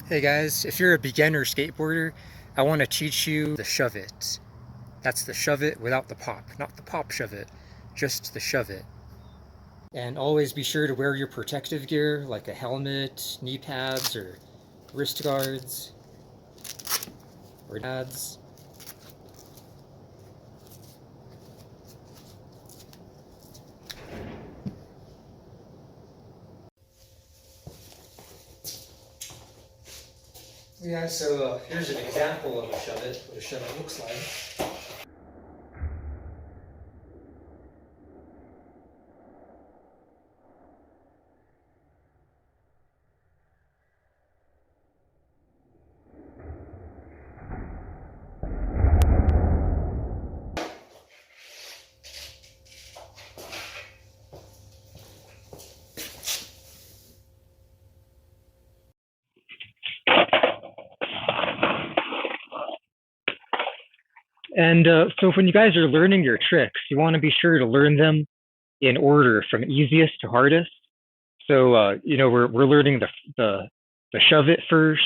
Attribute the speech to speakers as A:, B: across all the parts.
A: Hey guys, if you're a beginner skateboarder, I want to teach you the shove it. That's the shove it without the pop, not the pop shove it, just the shove it. And always be sure to wear your protective gear like a helmet, knee pads, or wrist guards, or pads. Yeah, so here's an example of a shove it, what a shove it looks like. And so when you guys are learning your tricks, you want to be sure to learn them in order from easiest to hardest. So we're learning the shove it first.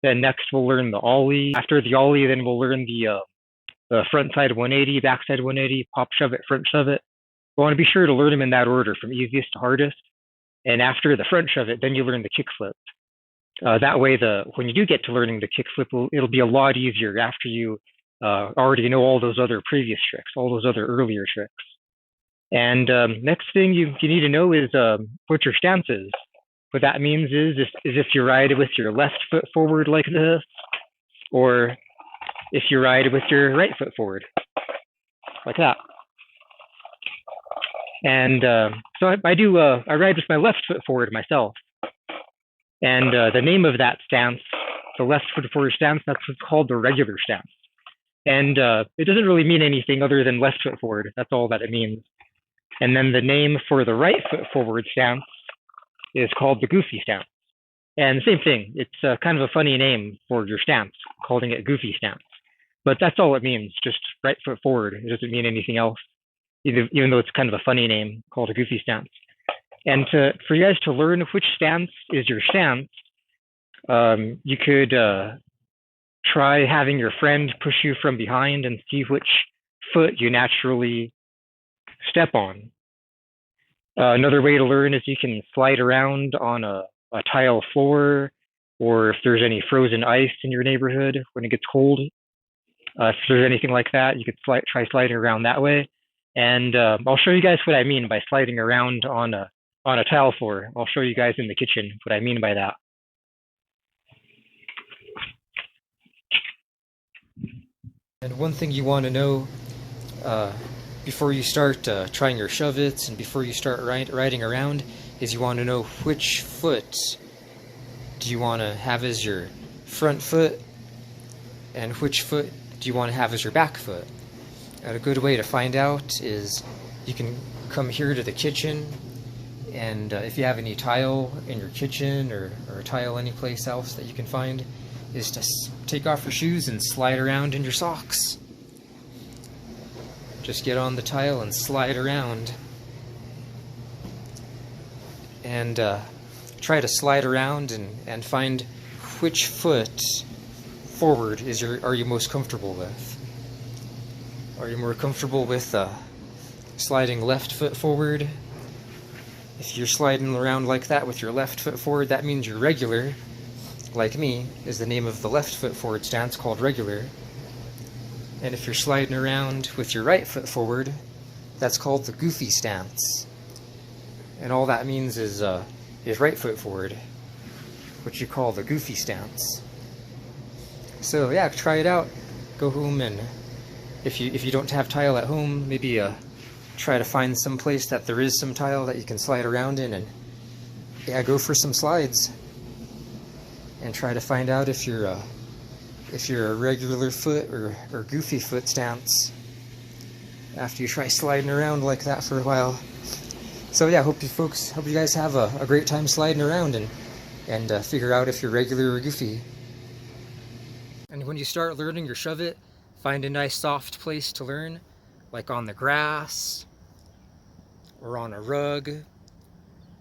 A: Then next we'll learn the ollie. After the ollie, then we'll learn the front side 180, back side 180, pop shove it, front shove it. We want to be sure to learn them in that order from easiest to hardest. And after the front shove it, then you learn the kickflip. That way, when you do get to learning the kickflip, it'll be a lot easier after you already know all those other previous tricks, all those other earlier tricks. And next thing you need to know is what your stance is. What that means is if you ride with your left foot forward like this, or if you ride with your right foot forward like that. And so I ride with my left foot forward myself. And the name of that stance, the left foot forward stance, that's what's called the regular stance. And it doesn't really mean anything other than left foot forward. That's all that it means. And then the name for the right foot forward stance is called the goofy stance. And the same thing, it's kind of a funny name for your stance, calling it goofy stance. But that's all it means, just right foot forward. It doesn't mean anything else, even though it's kind of a funny name called a goofy stance. And for you guys to learn which stance is your stance, you could try having your friend push you from behind and see which foot you naturally step on. Another way to learn is you can slide around on a tile floor, or if there's any frozen ice in your neighborhood when it gets cold. If there's anything like that, you could try sliding around that way. And I'll show you guys what I mean by sliding around on a tile floor. I'll show you guys in the kitchen what I mean by that. And one thing you want to know before you start trying your shove-its and before you start riding around is you want to know which foot do you want to have as your front foot and which foot do you want to have as your back foot. And a good way to find out is you can come here to the kitchen, and if you have any tile in your kitchen or a tile anyplace else that you can find, is to take off your shoes and slide around in your socks. Just get on the tile and slide around. And try to slide around and find which foot forward are you most comfortable with. Are you more comfortable with sliding left foot forward? If you're sliding around like that with your left foot forward, that means you're regular. Like me, is the name of the left foot forward stance, called regular. And if you're sliding around with your right foot forward, that's called the goofy stance. And all that means is right foot forward, which you call the goofy stance. So yeah, try it out. Go home, and if you don't have tile at home, maybe try to find some place that there is some tile that you can slide around in, and yeah, go for some slides. And try to find out if you're a regular foot or goofy foot stance after you try sliding around like that for a while. So yeah, hope you guys have a great time sliding around and figure out if you're regular or goofy. And when you start learning your shove it, find a nice soft place to learn, like on the grass or on a rug.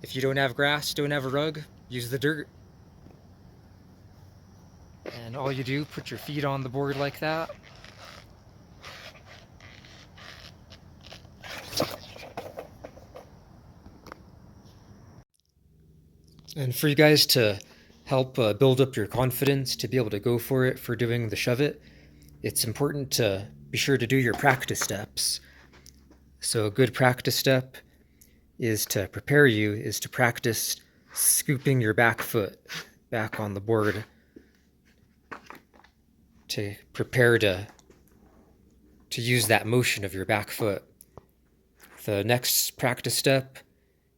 A: If you don't have grass, don't have a rug, use the dirt. And all you do, put your feet on the board like that. And for you guys to help build up your confidence to be able to go for it for doing the shove it, it's important to be sure to do your practice steps. So a good practice step is to practice scooping your back foot back on the board to prepare to use that motion of your back foot. The next practice step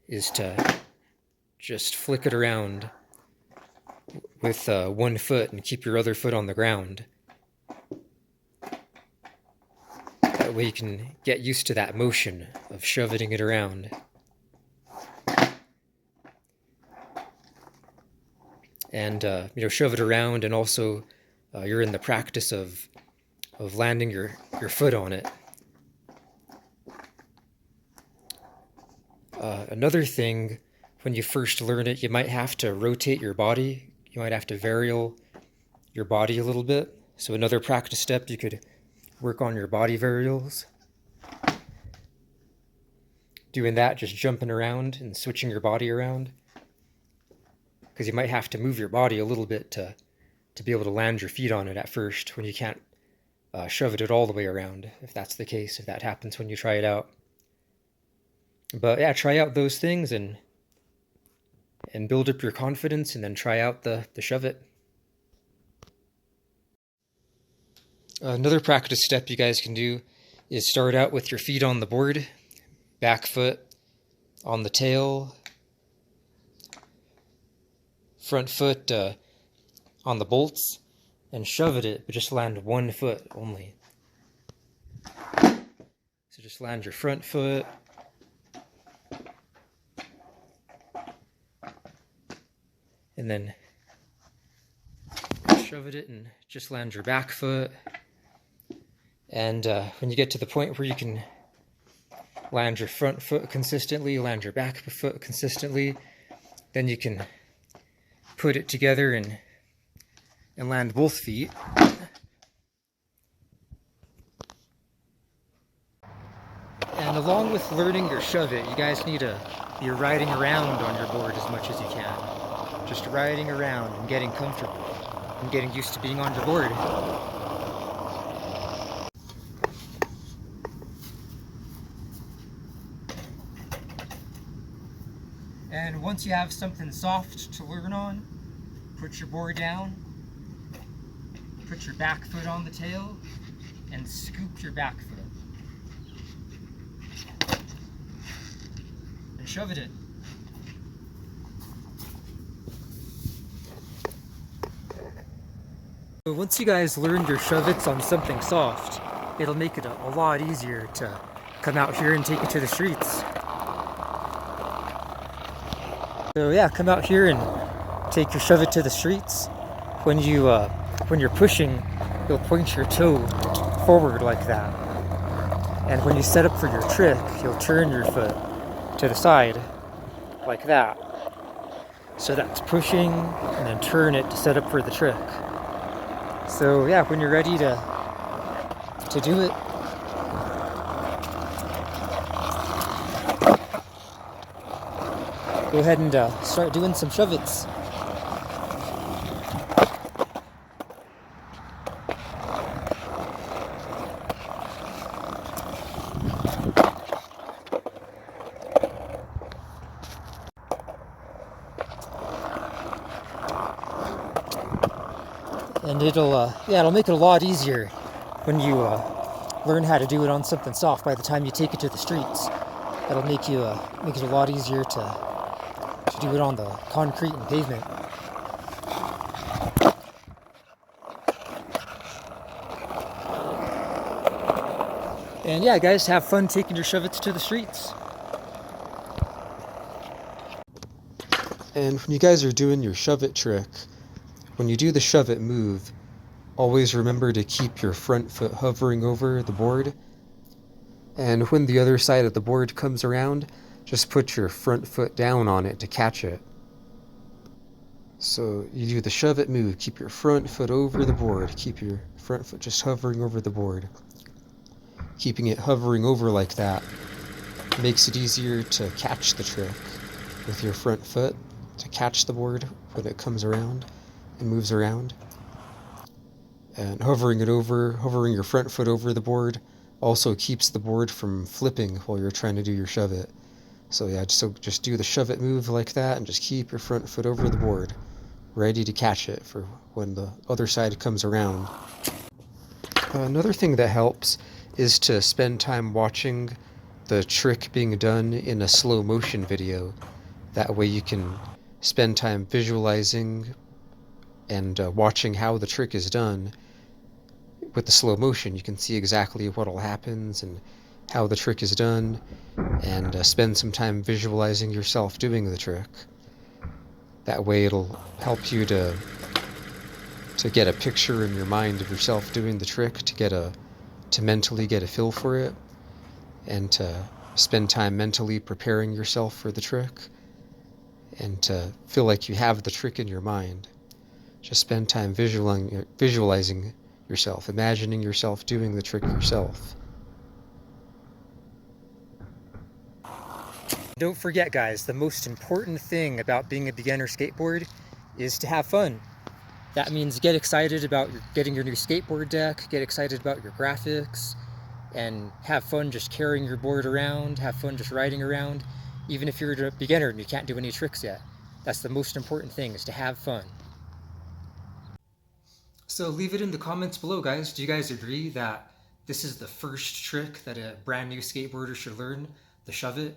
A: is to just flick it around with one foot and keep your other foot on the ground. That way you can get used to that motion of shoving it around. And shove it around, and also you're in the practice of landing your foot on it. Another thing, when you first learn it, you might have to rotate your body. You might have to vary your body a little bit. So another practice step, you could work on your body varials. Doing that, just jumping around and switching your body around. Because you might have to move your body a little bit to be able to land your feet on it at first, when you can't shove it all the way around, if that's the case, if that happens when you try it out. But yeah, try out those things and build up your confidence, and then try out the shove it. Another practice step you guys can do is start out with your feet on the board, back foot on the tail, front foot on the bolts, and shove it, but just land one foot only. So just land your front foot, and then shove it and just land your back foot. And when you get to the point where you can land your front foot consistently, land your back foot consistently, then you can put it together and land both feet. And along with learning your shove it, you guys need to be riding around on your board as much as you can. Just riding around and getting comfortable and getting used to being on your board. And once you have something soft to learn on, put your board down, put your back foot on the tail, and scoop your back foot. And shove it in. So once you guys learned your shove-its on something soft, it'll make it a lot easier to come out here and take it to the streets. So yeah, come out here and take your shove-it to the streets. When you're pushing, you'll point your toe forward like that. And when you set up for your trick, you'll turn your foot to the side like that. So that's pushing, and then turn it to set up for the trick. So yeah, when you're ready to do it, go ahead and start doing some shove-its. And it'll make it a lot easier when you learn how to do it on something soft. By the time you take it to the streets, it'll make it a lot easier to do it on the concrete and pavement. And yeah, guys, have fun taking your shove-its to the streets.
B: And when you guys are doing your shove-it trick, when you do the shove-it move, always remember to keep your front foot hovering over the board. And when the other side of the board comes around, just put your front foot down on it to catch it. So you do the shove it move, keep your front foot over the board, keep your front foot just hovering over the board. Keeping it hovering over like that makes it easier to catch the trick with your front foot, to catch the board when it comes around and moves around. And hovering your front foot over the board also keeps the board from flipping while you're trying to do your shove it. So yeah, just do the shove it move like that and just keep your front foot over the board, ready to catch it for when the other side comes around. Another thing that helps is to spend time watching the trick being done in a slow motion video. That way you can spend time visualizing and watching how the trick is done. With the slow motion, you can see exactly what all happens and how the trick is done, and spend some time visualizing yourself doing the trick. That way it'll help you to get a picture in your mind of yourself doing the trick, to mentally get a feel for it, and to spend time mentally preparing yourself for the trick, and to feel like you have the trick in your mind. Just spend time visualizing yourself, imagining yourself doing the trick yourself.
A: Don't forget, guys, the most important thing about being a beginner skateboard is to have fun. That means get excited about getting your new skateboard deck, get excited about your graphics, and have fun just carrying your board around, have fun just riding around, even if you're a beginner and you can't do any tricks yet. That's the most important thing, is to have fun. So leave it in the comments below, guys. Do you guys agree that this is the first trick that a brand new skateboarder should learn, the shove it?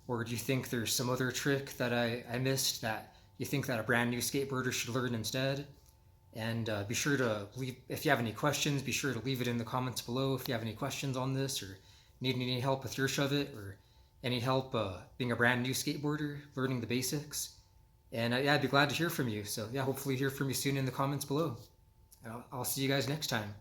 A: Or do you think there's some other trick that I missed that you think that a brand new skateboarder should learn instead? And be sure to leave, if you have any questions, be sure to leave it in the comments below if you have any questions on this, or need any help with your shove it, or any help being a brand new skateboarder, learning the basics. And yeah, I'd be glad to hear from you. So yeah, hopefully hear from you soon in the comments below. I'll see you guys next time.